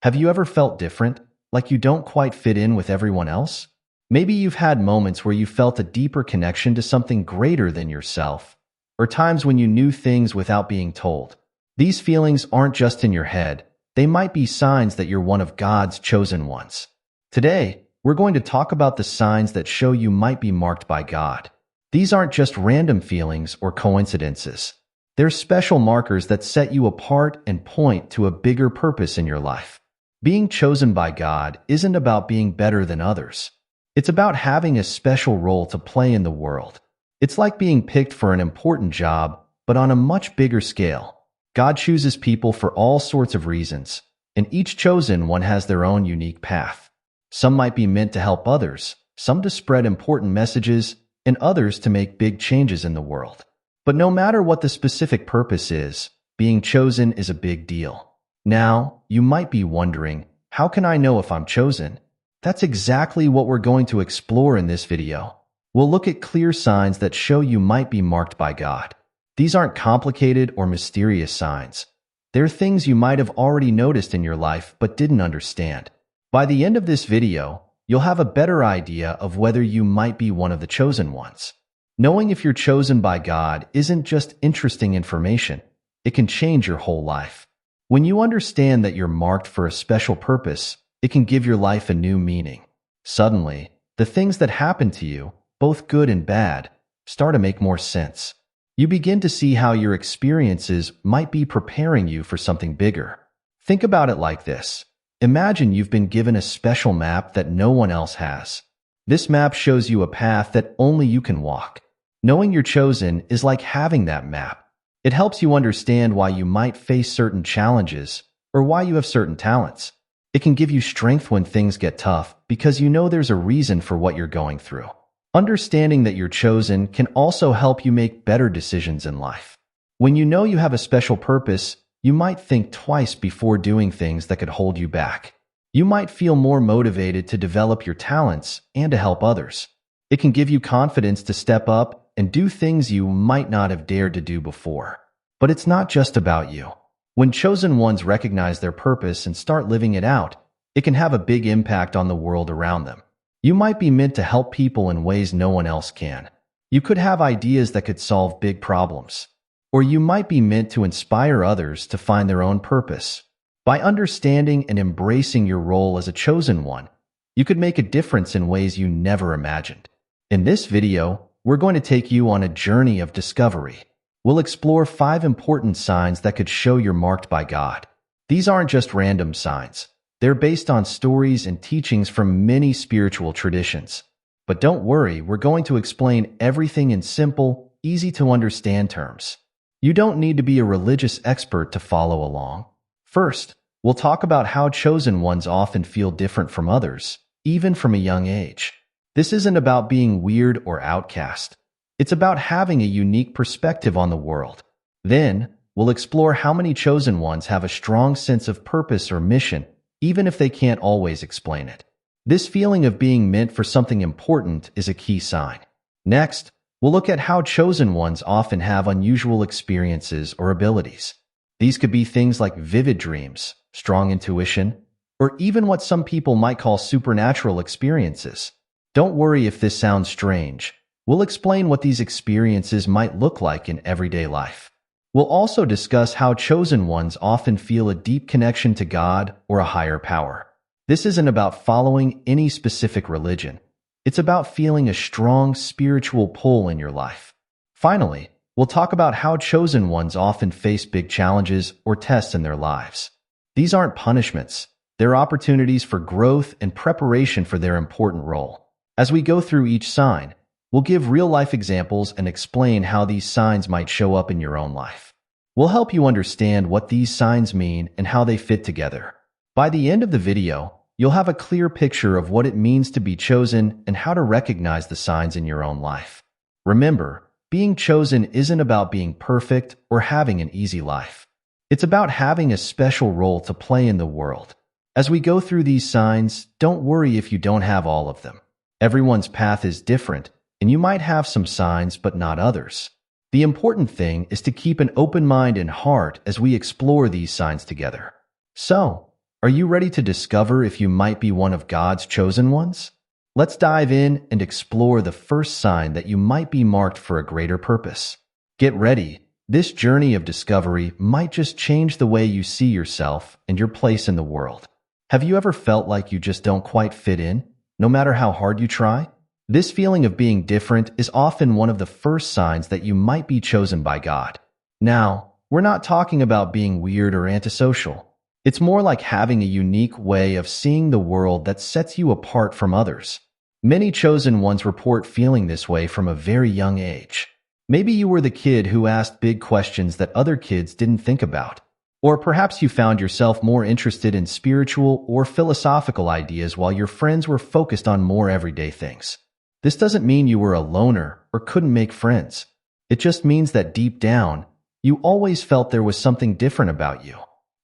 Have you ever felt different, like you don't quite fit in with everyone else? Maybe you've had moments where you felt a deeper connection to something greater than yourself, or times when you knew things without being told. These feelings aren't just in your head, they might be signs that you're one of God's chosen ones. Today, we're going to talk about the signs that show you might be marked by God. These aren't just random feelings or coincidences. They're special markers that set you apart and point to a bigger purpose in your life. Being chosen by God isn't about being better than others. It's about having a special role to play in the world. It's like being picked for an important job, but on a much bigger scale. God chooses people for all sorts of reasons, and each chosen one has their own unique path. Some might be meant to help others, some to spread important messages, and others to make big changes in the world. But no matter what the specific purpose is, being chosen is a big deal. Now, you might be wondering, how can I know if I'm chosen? That's exactly what we're going to explore in this video. We'll look at clear signs that show you might be marked by God. These aren't complicated or mysterious signs. They're things you might have already noticed in your life but didn't understand. By the end of this video, you'll have a better idea of whether you might be one of the chosen ones. Knowing if you're chosen by God isn't just interesting information. It can change your whole life. When you understand that you're marked for a special purpose, it can give your life a new meaning. Suddenly, the things that happen to you, both good and bad, start to make more sense. You begin to see how your experiences might be preparing you for something bigger. Think about it like this. Imagine you've been given a special map that no one else has. This map shows you a path that only you can walk. Knowing you're chosen is like having that map. It helps you understand why you might face certain challenges or why you have certain talents. It can give you strength when things get tough because you know there's a reason for what you're going through. Understanding that you're chosen can also help you make better decisions in life. When you know you have a special purpose, you might think twice before doing things that could hold you back. You might feel more motivated to develop your talents and to help others. It can give you confidence to step up and do things you might not have dared to do before. But it's not just about you. When chosen ones recognize their purpose and start living it out, it can have a big impact on the world around them. You might be meant to help people in ways no one else can. You could have ideas that could solve big problems. Or you might be meant to inspire others to find their own purpose. By understanding and embracing your role as a chosen one, you could make a difference in ways you never imagined. In this video, we're going to take you on a journey of discovery. We'll explore 5 important signs that could show you're marked by God. These aren't just random signs. They're based on stories and teachings from many spiritual traditions. But don't worry, we're going to explain everything in simple, easy-to-understand terms. You don't need to be a religious expert to follow along. First, we'll talk about how chosen ones often feel different from others, even from a young age. This isn't about being weird or outcast. It's about having a unique perspective on the world. Then, we'll explore how many chosen ones have a strong sense of purpose or mission, even if they can't always explain it. This feeling of being meant for something important is a key sign. Next, we'll look at how chosen ones often have unusual experiences or abilities. These could be things like vivid dreams, strong intuition, or even what some people might call supernatural experiences. Don't worry if this sounds strange. We'll explain what these experiences might look like in everyday life. We'll also discuss how chosen ones often feel a deep connection to God or a higher power. This isn't about following any specific religion. It's about feeling a strong spiritual pull in your life. Finally, we'll talk about how chosen ones often face big challenges or tests in their lives. These aren't punishments. They're opportunities for growth and preparation for their important role. As we go through each sign, we'll give real-life examples and explain how these signs might show up in your own life. We'll help you understand what these signs mean and how they fit together. By the end of the video, you'll have a clear picture of what it means to be chosen and how to recognize the signs in your own life. Remember, being chosen isn't about being perfect or having an easy life. It's about having a special role to play in the world. As we go through these signs, don't worry if you don't have all of them. Everyone's path is different, and you might have some signs but not others. The important thing is to keep an open mind and heart as we explore these signs together. So, Are you ready to discover if you might be one of God's chosen ones? Let's dive in and explore the first sign that you might be marked for a greater purpose. Get ready. This journey of discovery might just change the way you see yourself and your place in the world. Have you ever felt like you just don't quite fit in, no matter how hard you try? This feeling of being different is often one of the first signs that you might be chosen by God. Now, we're not talking about being weird or antisocial. It's more like having a unique way of seeing the world that sets you apart from others. Many chosen ones report feeling this way from a very young age. Maybe you were the kid who asked big questions that other kids didn't think about. Or perhaps you found yourself more interested in spiritual or philosophical ideas while your friends were focused on more everyday things. This doesn't mean you were a loner or couldn't make friends. It just means that deep down, you always felt there was something different about you.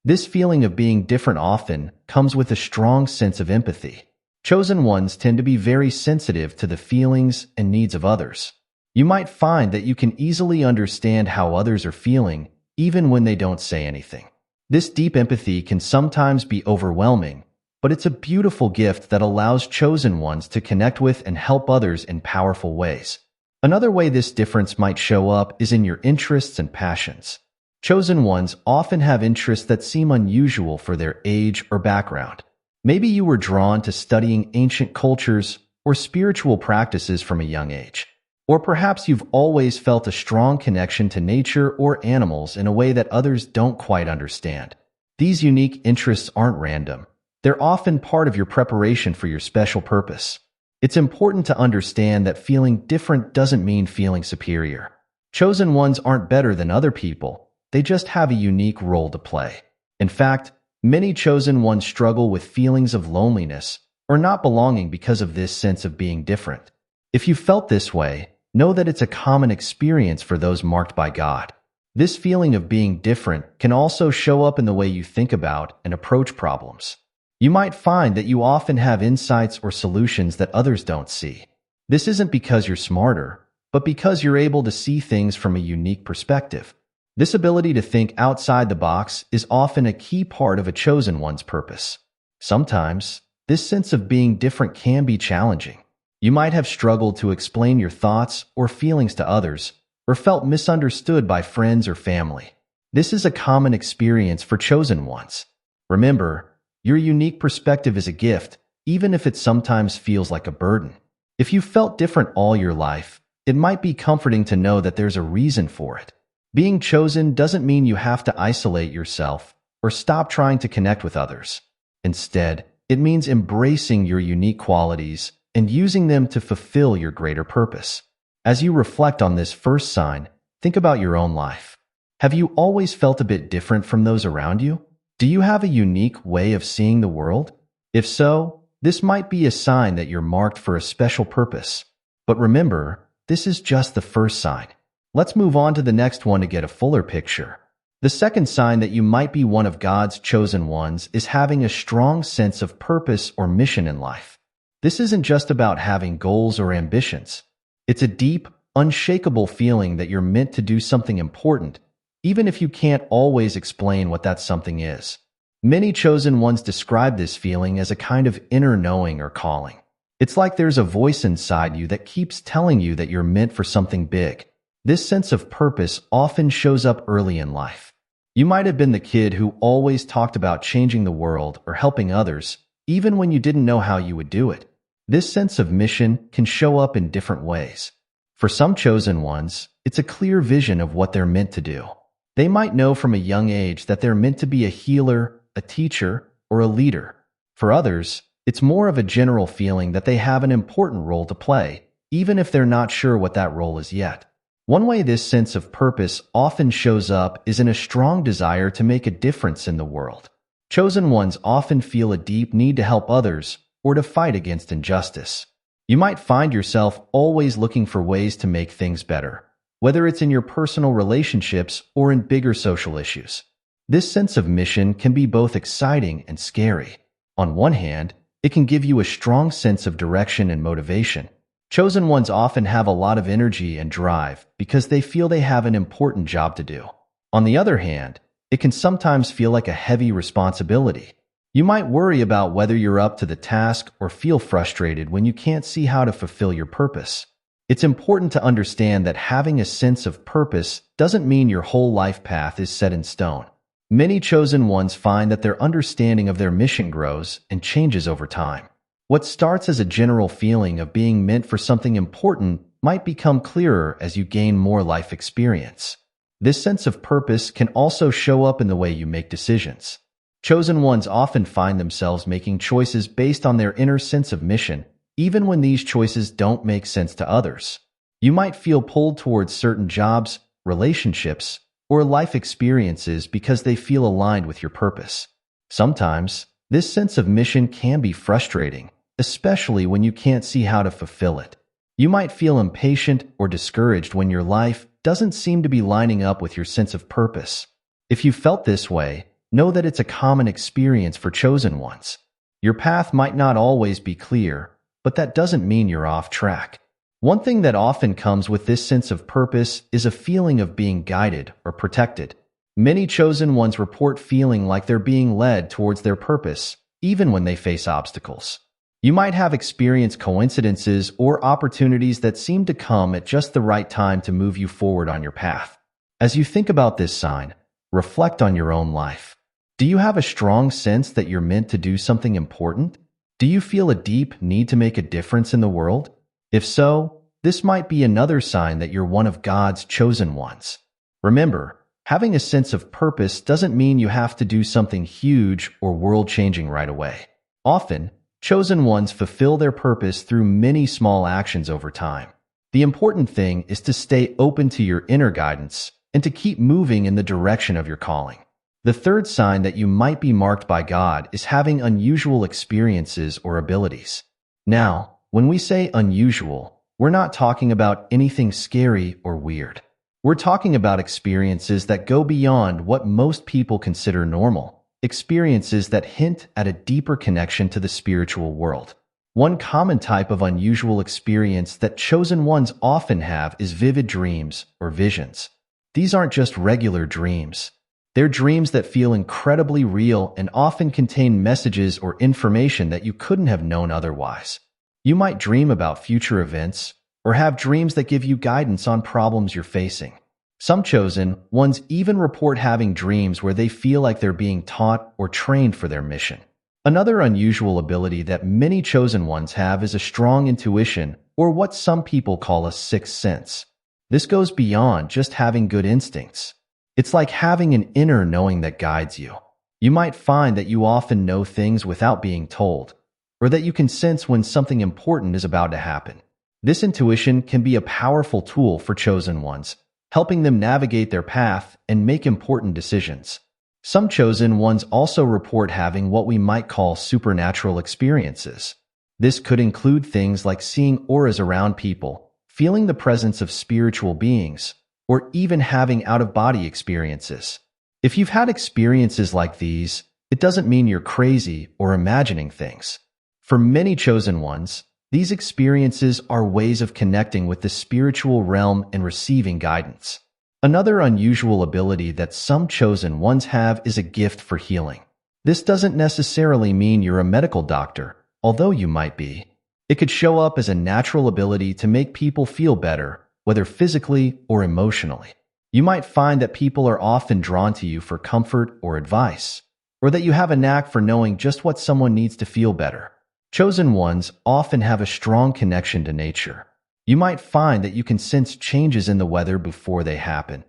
This feeling of being different often comes with a strong sense of empathy. Chosen ones tend to be very sensitive to the feelings and needs of others. You might find that you can easily understand how others are feeling, even when they don't say anything. This deep empathy can sometimes be overwhelming, but it's a beautiful gift that allows chosen ones to connect with and help others in powerful ways. Another way this difference might show up is in your interests and passions. Chosen ones often have interests that seem unusual for their age or background. Maybe you were drawn to studying ancient cultures or spiritual practices from a young age. Or perhaps you've always felt a strong connection to nature or animals in a way that others don't quite understand. These unique interests aren't random. They're often part of your preparation for your special purpose. It's important to understand that feeling different doesn't mean feeling superior. Chosen ones aren't better than other people. They just have a unique role to play. In fact, many chosen ones struggle with feelings of loneliness or not belonging because of this sense of being different. If you felt this way, know that it's a common experience for those marked by God. This feeling of being different can also show up in the way you think about and approach problems. You might find that you often have insights or solutions that others don't see. This isn't because you're smarter, but because you're able to see things from a unique perspective. This ability to think outside the box is often a key part of a chosen one's purpose. Sometimes, this sense of being different can be challenging. You might have struggled to explain your thoughts or feelings to others, or felt misunderstood by friends or family. This is a common experience for chosen ones. Remember, your unique perspective is a gift, even if it sometimes feels like a burden. If you felt different all your life, it might be comforting to know that there's a reason for it. Being chosen doesn't mean you have to isolate yourself or stop trying to connect with others. Instead, it means embracing your unique qualities and using them to fulfill your greater purpose. As you reflect on this first sign, think about your own life. Have you always felt a bit different from those around you? Do you have a unique way of seeing the world? If so, this might be a sign that you're marked for a special purpose. But remember, this is just the first sign. Let's move on to the next one to get a fuller picture. The second sign that you might be one of God's chosen ones is having a strong sense of purpose or mission in life. This isn't just about having goals or ambitions. It's a deep, unshakable feeling that you're meant to do something important, even if you can't always explain what that something is. Many chosen ones describe this feeling as a kind of inner knowing or calling. It's like there's a voice inside you that keeps telling you that you're meant for something big. This sense of purpose often shows up early in life. You might have been the kid who always talked about changing the world or helping others, even when you didn't know how you would do it. This sense of mission can show up in different ways. For some chosen ones, it's a clear vision of what they're meant to do. They might know from a young age that they're meant to be a healer, a teacher, or a leader. For others, it's more of a general feeling that they have an important role to play, even if they're not sure what that role is yet. One way this sense of purpose often shows up is in a strong desire to make a difference in the world. Chosen ones often feel a deep need to help others or to fight against injustice. You might find yourself always looking for ways to make things better, whether it's in your personal relationships or in bigger social issues. This sense of mission can be both exciting and scary. On one hand, it can give you a strong sense of direction and motivation. Chosen ones often have a lot of energy and drive because they feel they have an important job to do. On the other hand, it can sometimes feel like a heavy responsibility. You might worry about whether you're up to the task or feel frustrated when you can't see how to fulfill your purpose. It's important to understand that having a sense of purpose doesn't mean your whole life path is set in stone. Many chosen ones find that their understanding of their mission grows and changes over time. What starts as a general feeling of being meant for something important might become clearer as you gain more life experience. This sense of purpose can also show up in the way you make decisions. Chosen ones often find themselves making choices based on their inner sense of mission, even when these choices don't make sense to others. You might feel pulled towards certain jobs, relationships, or life experiences because they feel aligned with your purpose. Sometimes, this sense of mission can be frustrating, especially when you can't see how to fulfill it. You might feel impatient or discouraged when your life doesn't seem to be lining up with your sense of purpose. If you felt this way, know that it's a common experience for chosen ones. Your path might not always be clear, but that doesn't mean you're off track. One thing that often comes with this sense of purpose is a feeling of being guided or protected. Many chosen ones report feeling like they're being led towards their purpose, even when they face obstacles. You might have experienced coincidences or opportunities that seem to come at just the right time to move you forward on your path. As you think about this sign, reflect on your own life. Do you have a strong sense that you're meant to do something important? Do you feel a deep need to make a difference in the world? If so, this might be another sign that you're one of God's chosen ones. Remember, having a sense of purpose doesn't mean you have to do something huge or world-changing right away. Often, chosen ones fulfill their purpose through many small actions over time. The important thing is to stay open to your inner guidance and to keep moving in the direction of your calling. The third sign that you might be marked by God is having unusual experiences or abilities. Now, when we say unusual, we're not talking about anything scary or weird. We're talking about experiences that go beyond what most people consider normal, experiences that hint at a deeper connection to the spiritual world. One common type of unusual experience that chosen ones often have is vivid dreams or visions. These aren't just regular dreams. They're dreams that feel incredibly real and often contain messages or information that you couldn't have known otherwise. You might dream about future events or have dreams that give you guidance on problems you're facing. Some chosen ones even report having dreams where they feel like they're being taught or trained for their mission. Another unusual ability that many chosen ones have is a strong intuition, or what some people call a sixth sense. This goes beyond just having good instincts. It's like having an inner knowing that guides you. You might find that you often know things without being told, or that you can sense when something important is about to happen. This intuition can be a powerful tool for chosen ones, helping them navigate their path and make important decisions. Some chosen ones also report having what we might call supernatural experiences. This could include things like seeing auras around people, feeling the presence of spiritual beings, or even having out-of-body experiences. If you've had experiences like these, it doesn't mean you're crazy or imagining things. For many chosen ones, these experiences are ways of connecting with the spiritual realm and receiving guidance. Another unusual ability that some chosen ones have is a gift for healing. This doesn't necessarily mean you're a medical doctor, although you might be. It could show up as a natural ability to make people feel better, whether physically or emotionally. You might find that people are often drawn to you for comfort or advice, or that you have a knack for knowing just what someone needs to feel better. Chosen ones often have a strong connection to nature. You might find that you can sense changes in the weather before they happen,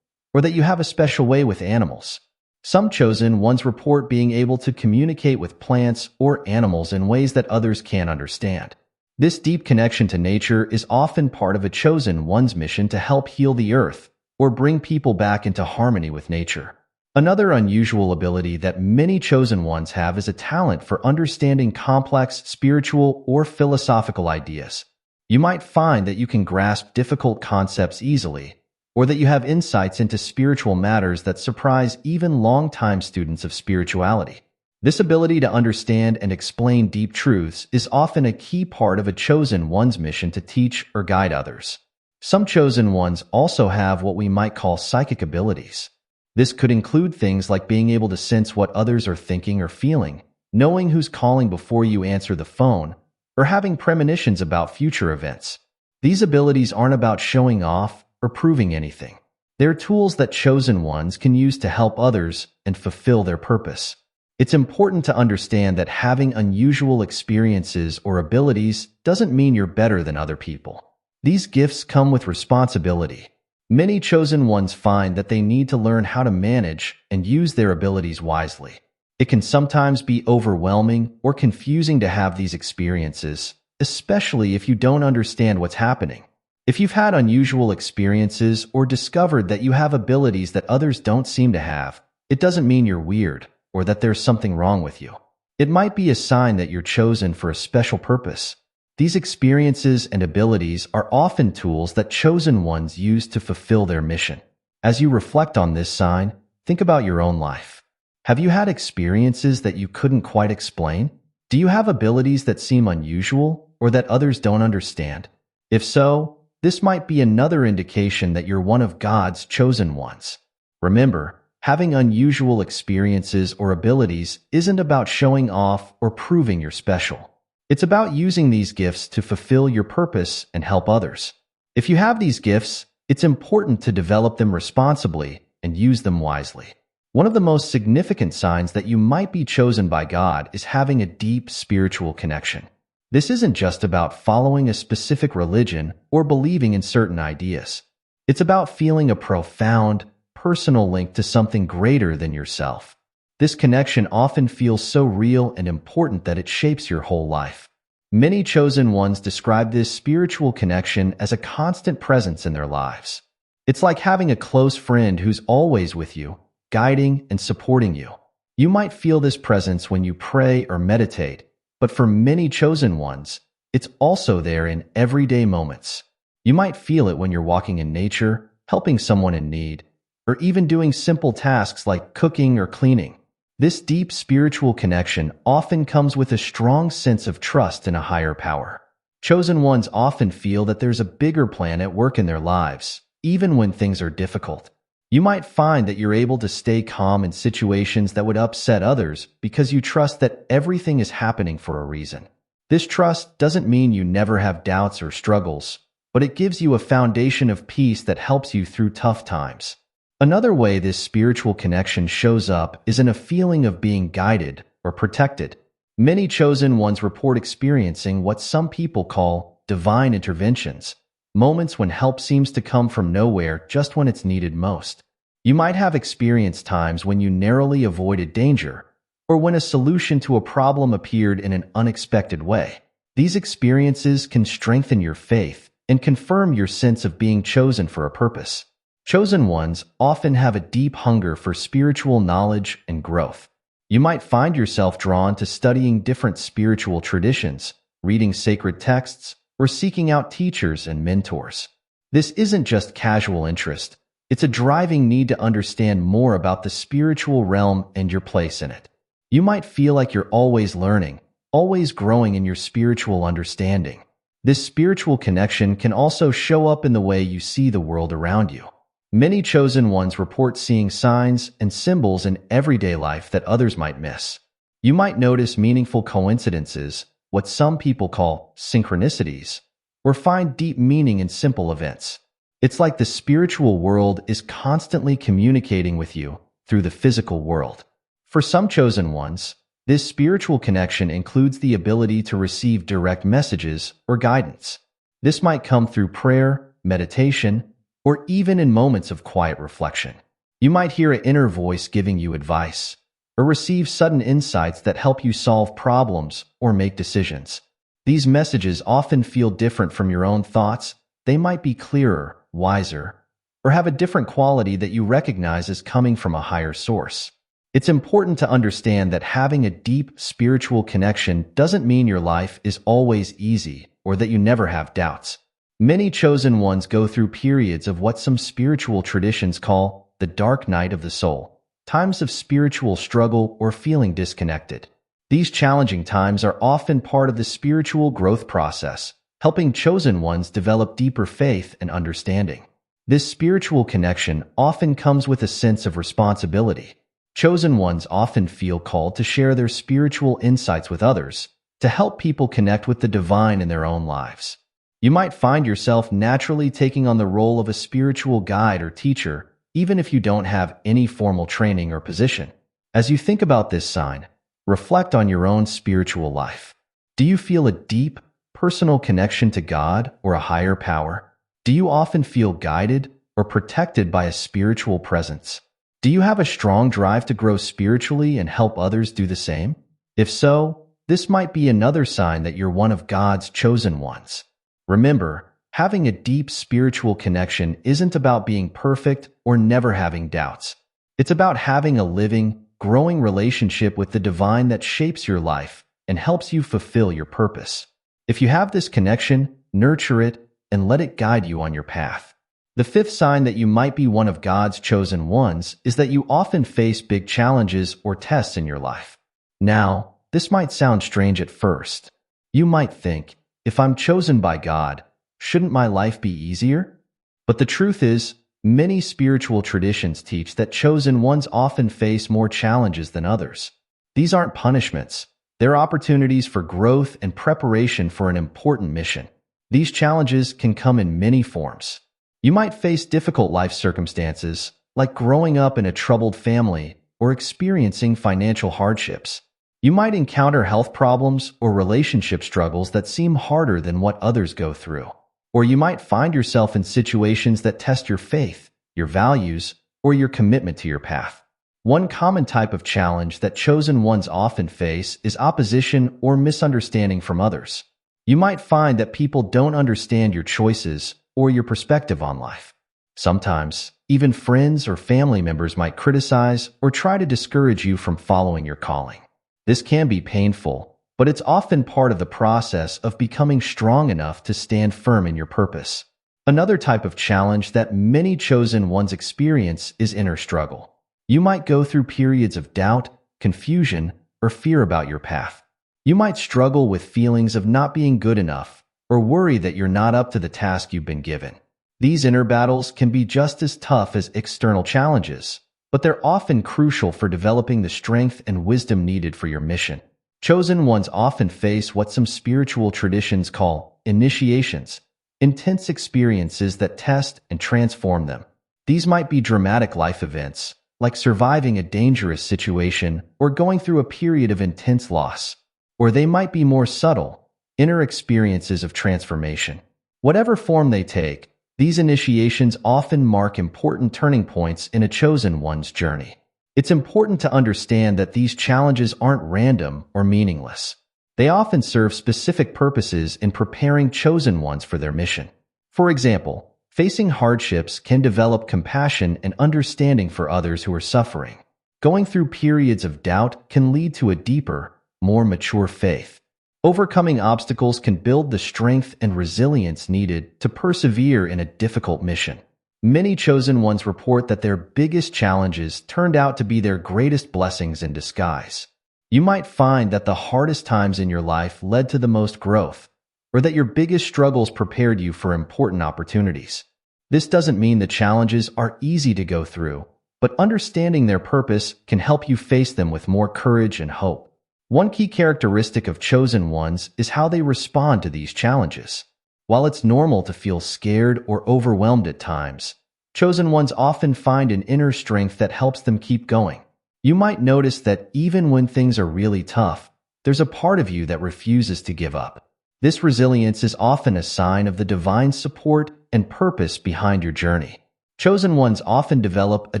or that you have a special way with animals. Some chosen ones report being able to communicate with plants or animals in ways that others can't understand. This deep connection to nature is often part of a chosen one's mission to help heal the earth or bring people back into harmony with nature. Another unusual ability that many chosen ones have is a talent for understanding complex spiritual or philosophical ideas. You might find that you can grasp difficult concepts easily, or that you have insights into spiritual matters that surprise even long-time students of spirituality. This ability to understand and explain deep truths is often a key part of a chosen one's mission to teach or guide others. Some chosen ones also have what we might call psychic abilities. This could include things like being able to sense what others are thinking or feeling, knowing who's calling before you answer the phone, or having premonitions about future events. These abilities aren't about showing off or proving anything. They're tools that chosen ones can use to help others and fulfill their purpose. It's important to understand that having unusual experiences or abilities doesn't mean you're better than other people. These gifts come with responsibility. Many chosen ones find that they need to learn how to manage and use their abilities wisely. It can sometimes be overwhelming or confusing to have these experiences, especially if you don't understand what's happening. If you've had unusual experiences or discovered that you have abilities that others don't seem to have, it doesn't mean you're weird or that there's something wrong with you. It might be a sign that you're chosen for a special purpose. These experiences and abilities are often tools that chosen ones use to fulfill their mission. As you reflect on this sign, think about your own life. Have you had experiences that you couldn't quite explain? Do you have abilities that seem unusual or that others don't understand? If so, this might be another indication that you're one of God's chosen ones. Remember, having unusual experiences or abilities isn't about showing off or proving you're special. It's about using these gifts to fulfill your purpose and help others. If you have these gifts, it's important to develop them responsibly and use them wisely. One of the most significant signs that you might be chosen by God is having a deep spiritual connection. This isn't just about following a specific religion or believing in certain ideas. It's about feeling a profound, personal link to something greater than yourself. This connection often feels so real and important that it shapes your whole life. Many chosen ones describe this spiritual connection as a constant presence in their lives. It's like having a close friend who's always with you, guiding and supporting you. You might feel this presence when you pray or meditate, but for many chosen ones, it's also there in everyday moments. You might feel it when you're walking in nature, helping someone in need, or even doing simple tasks like cooking or cleaning. This deep spiritual connection often comes with a strong sense of trust in a higher power. Chosen ones often feel that there's a bigger plan at work in their lives, even when things are difficult. You might find that you're able to stay calm in situations that would upset others because you trust that everything is happening for a reason. This trust doesn't mean you never have doubts or struggles, but it gives you a foundation of peace that helps you through tough times. Another way this spiritual connection shows up is in a feeling of being guided or protected. Many chosen ones report experiencing what some people call divine interventions, moments when help seems to come from nowhere just when it's needed most. You might have experienced times when you narrowly avoided danger, or when a solution to a problem appeared in an unexpected way. These experiences can strengthen your faith and confirm your sense of being chosen for a purpose. Chosen ones often have a deep hunger for spiritual knowledge and growth. You might find yourself drawn to studying different spiritual traditions, reading sacred texts, or seeking out teachers and mentors. This isn't just casual interest. It's a driving need to understand more about the spiritual realm and your place in it. You might feel like you're always learning, always growing in your spiritual understanding. This spiritual connection can also show up in the way you see the world around you. Many chosen ones report seeing signs and symbols in everyday life that others might miss. You might notice meaningful coincidences, what some people call synchronicities, or find deep meaning in simple events. It's like the spiritual world is constantly communicating with you through the physical world. For some chosen ones, this spiritual connection includes the ability to receive direct messages or guidance. This might come through prayer, meditation, or even in moments of quiet reflection. You might hear an inner voice giving you advice, or receive sudden insights that help you solve problems or make decisions. These messages often feel different from your own thoughts. They might be clearer, wiser, or have a different quality that you recognize as coming from a higher source. It's important to understand that having a deep spiritual connection doesn't mean your life is always easy or that you never have doubts. Many chosen ones go through periods of what some spiritual traditions call the dark night of the soul, times of spiritual struggle or feeling disconnected. These challenging times are often part of the spiritual growth process, helping chosen ones develop deeper faith and understanding. This spiritual connection often comes with a sense of responsibility. Chosen ones often feel called to share their spiritual insights with others, to help people connect with the divine in their own lives. You might find yourself naturally taking on the role of a spiritual guide or teacher, even if you don't have any formal training or position. As you think about this sign, reflect on your own spiritual life. Do you feel a deep, personal connection to God or a higher power? Do you often feel guided or protected by a spiritual presence? Do you have a strong drive to grow spiritually and help others do the same? If so, this might be another sign that you're one of God's chosen ones. Remember, having a deep spiritual connection isn't about being perfect or never having doubts. It's about having a living, growing relationship with the divine that shapes your life and helps you fulfill your purpose. If you have this connection, nurture it and let it guide you on your path. The fifth sign that you might be one of God's chosen ones is that you often face big challenges or tests in your life. Now, this might sound strange at first. You might think, if I'm chosen by God, shouldn't my life be easier? But the truth is, many spiritual traditions teach that chosen ones often face more challenges than others. These aren't punishments. They're opportunities for growth and preparation for an important mission. These challenges can come in many forms. You might face difficult life circumstances, like growing up in a troubled family or experiencing financial hardships. You might encounter health problems or relationship struggles that seem harder than what others go through. Or you might find yourself in situations that test your faith, your values, or your commitment to your path. One common type of challenge that chosen ones often face is opposition or misunderstanding from others. You might find that people don't understand your choices or your perspective on life. Sometimes, even friends or family members might criticize or try to discourage you from following your calling. This can be painful, but it's often part of the process of becoming strong enough to stand firm in your purpose. Another type of challenge that many chosen ones experience is inner struggle. You might go through periods of doubt, confusion, or fear about your path. You might struggle with feelings of not being good enough or worry that you're not up to the task you've been given. These inner battles can be just as tough as external challenges, but they're often crucial for developing the strength and wisdom needed for your mission. Chosen ones often face what some spiritual traditions call initiations, intense experiences that test and transform them. These might be dramatic life events, like surviving a dangerous situation or going through a period of intense loss. Or they might be more subtle, inner experiences of transformation. Whatever form they take, these initiations often mark important turning points in a chosen one's journey. It's important to understand that these challenges aren't random or meaningless. They often serve specific purposes in preparing chosen ones for their mission. For example, facing hardships can develop compassion and understanding for others who are suffering. Going through periods of doubt can lead to a deeper, more mature faith. Overcoming obstacles can build the strength and resilience needed to persevere in a difficult mission. Many chosen ones report that their biggest challenges turned out to be their greatest blessings in disguise. You might find that the hardest times in your life led to the most growth, or that your biggest struggles prepared you for important opportunities. This doesn't mean the challenges are easy to go through, but understanding their purpose can help you face them with more courage and hope. One key characteristic of chosen ones is how they respond to these challenges. While it's normal to feel scared or overwhelmed at times, chosen ones often find an inner strength that helps them keep going. You might notice that even when things are really tough, there's a part of you that refuses to give up. This resilience is often a sign of the divine support and purpose behind your journey. Chosen ones often develop a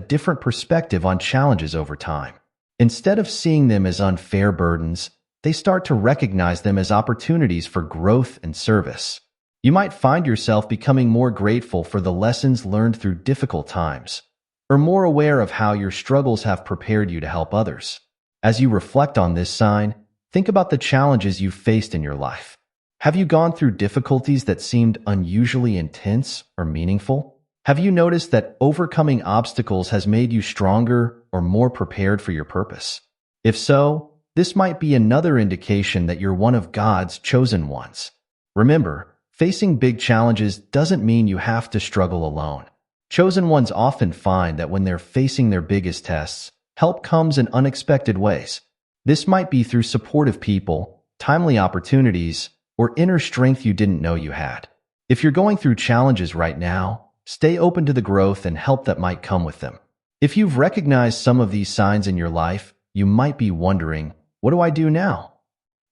different perspective on challenges over time. Instead of seeing them as unfair burdens, they start to recognize them as opportunities for growth and service. You might find yourself becoming more grateful for the lessons learned through difficult times, or more aware of how your struggles have prepared you to help others. As you reflect on this sign, think about the challenges you've faced in your life. Have you gone through difficulties that seemed unusually intense or meaningful? Have you noticed that overcoming obstacles has made you stronger or more prepared for your purpose? If so, this might be another indication that you're one of God's chosen ones. Remember, facing big challenges doesn't mean you have to struggle alone. Chosen ones often find that when they're facing their biggest tests, help comes in unexpected ways. This might be through supportive people, timely opportunities, or inner strength you didn't know you had. If you're going through challenges right now, stay open to the growth and help that might come with them. If you've recognized some of these signs in your life, you might be wondering, what do I do now?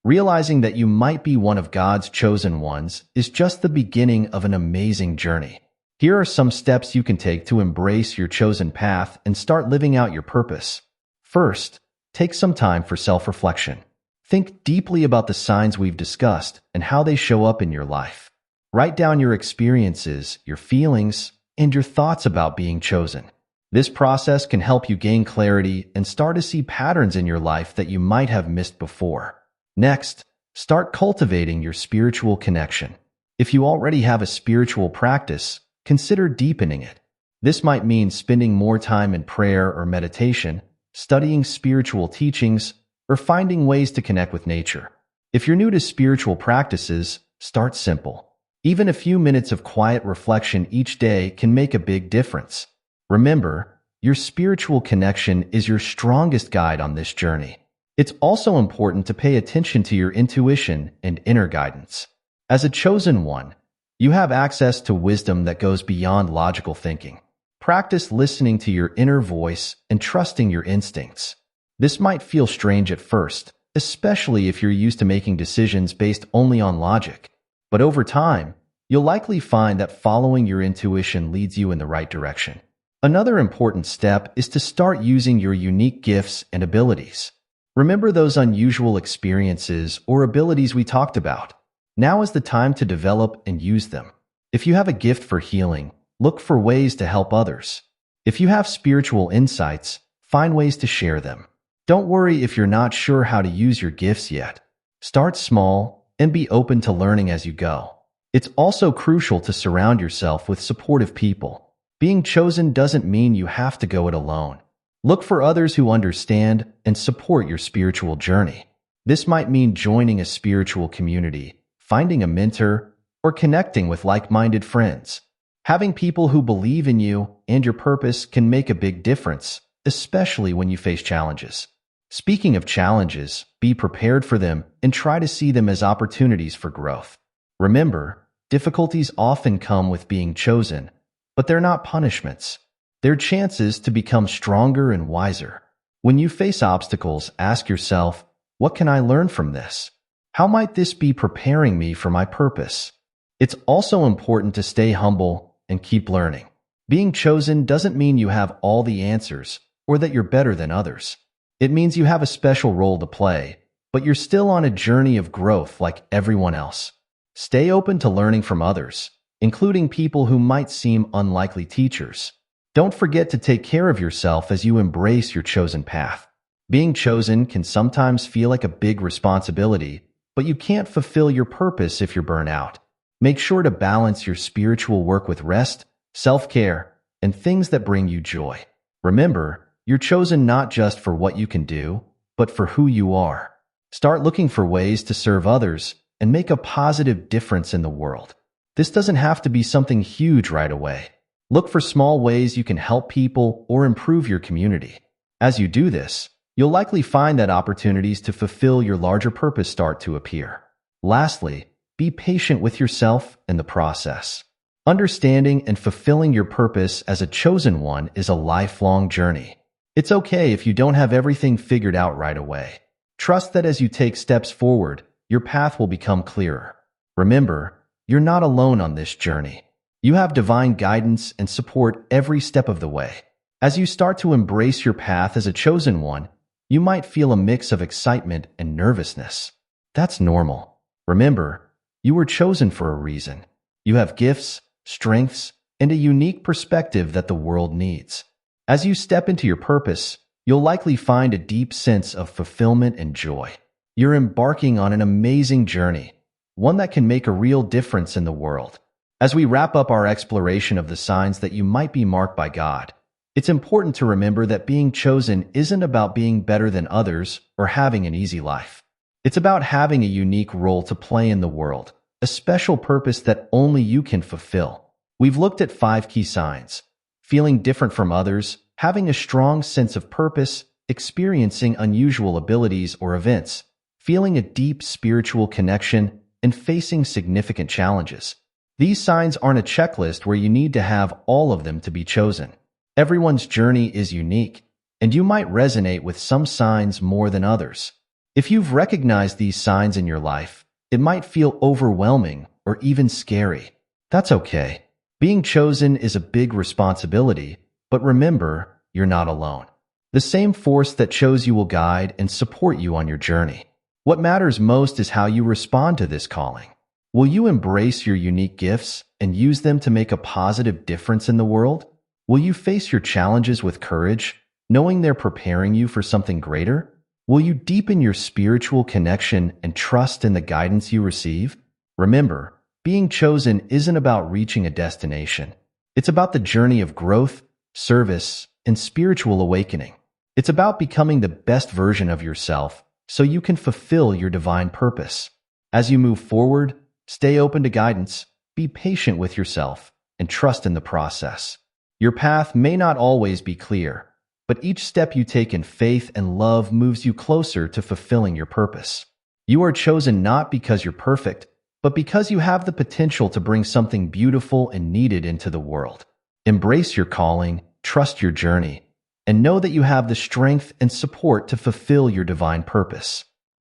Realizing that you might be one of God's chosen ones is just the beginning of an amazing journey. Here are some steps you can take to embrace your chosen path and start living out your purpose. First, take some time for self-reflection. Think deeply about the signs we've discussed and how they show up in your life. Write down your experiences, your feelings, and your thoughts about being chosen. This process can help you gain clarity and start to see patterns in your life that you might have missed before. Next, start cultivating your spiritual connection. If you already have a spiritual practice, consider deepening it. This might mean spending more time in prayer or meditation, studying spiritual teachings, or finding ways to connect with nature. If you're new to spiritual practices, start simple. Even a few minutes of quiet reflection each day can make a big difference. Remember, your spiritual connection is your strongest guide on this journey. It's also important to pay attention to your intuition and inner guidance. As a chosen one, you have access to wisdom that goes beyond logical thinking. Practice listening to your inner voice and trusting your instincts. This might feel strange at first, especially if you're used to making decisions based only on logic. But over time, you'll likely find that following your intuition leads you in the right direction. Another important step is to start using your unique gifts and abilities. Remember those unusual experiences or abilities we talked about. Now is the time to develop and use them. If you have a gift for healing, look for ways to help others. If you have spiritual insights, find ways to share them. Don't worry if you're not sure how to use your gifts yet. Start small and be open to learning as you go. It's also crucial to surround yourself with supportive people. Being chosen doesn't mean you have to go it alone. Look for others who understand and support your spiritual journey. This might mean joining a spiritual community, finding a mentor, or connecting with like-minded friends. Having people who believe in you and your purpose can make a big difference, especially when you face challenges. Speaking of challenges, be prepared for them and try to see them as opportunities for growth. Remember, difficulties often come with being chosen, but they're not punishments. They're chances to become stronger and wiser. When you face obstacles, ask yourself, what can I learn from this? How might this be preparing me for my purpose? It's also important to stay humble and keep learning. Being chosen doesn't mean you have all the answers or that you're better than others. It means you have a special role to play, but you're still on a journey of growth like everyone else. Stay open to learning from others, including people who might seem unlikely teachers. Don't forget to take care of yourself as you embrace your chosen path. Being chosen can sometimes feel like a big responsibility, but you can't fulfill your purpose if you're burnt out. Make sure to balance your spiritual work with rest, self-care, and things that bring you joy. Remember, you're chosen not just for what you can do, but for who you are. Start looking for ways to serve others and make a positive difference in the world. This doesn't have to be something huge right away. Look for small ways you can help people or improve your community. As you do this, you'll likely find that opportunities to fulfill your larger purpose start to appear. Lastly, be patient with yourself and the process. Understanding and fulfilling your purpose as a chosen one is a lifelong journey. It's okay if you don't have everything figured out right away. Trust that as you take steps forward, your path will become clearer. Remember, you're not alone on this journey. You have divine guidance and support every step of the way. As you start to embrace your path as a chosen one, you might feel a mix of excitement and nervousness. That's normal. Remember, you were chosen for a reason. You have gifts, strengths, and a unique perspective that the world needs. As you step into your purpose, you'll likely find a deep sense of fulfillment and joy. You're embarking on an amazing journey, one that can make a real difference in the world. As we wrap up our exploration of the signs that you might be marked by God, it's important to remember that being chosen isn't about being better than others or having an easy life. It's about having a unique role to play in the world, a special purpose that only you can fulfill. We've looked at 5 key signs: feeling different from others, having a strong sense of purpose, experiencing unusual abilities or events, feeling a deep spiritual connection, and facing significant challenges. These signs aren't a checklist where you need to have all of them to be chosen. Everyone's journey is unique, and you might resonate with some signs more than others. If you've recognized these signs in your life, it might feel overwhelming or even scary. That's okay. Being chosen is a big responsibility, but remember, you're not alone. The same force that chose you will guide and support you on your journey. What matters most is how you respond to this calling. Will you embrace your unique gifts and use them to make a positive difference in the world? Will you face your challenges with courage, knowing they're preparing you for something greater? Will you deepen your spiritual connection and trust in the guidance you receive? Remember, being chosen isn't about reaching a destination. It's about the journey of growth, service, and spiritual awakening. It's about becoming the best version of yourself so you can fulfill your divine purpose. As you move forward, stay open to guidance, be patient with yourself, and trust in the process. Your path may not always be clear, but each step you take in faith and love moves you closer to fulfilling your purpose. You are chosen not because you're perfect, but because you have the potential to bring something beautiful and needed into the world. Embrace your calling, trust your journey, and know that you have the strength and support to fulfill your divine purpose.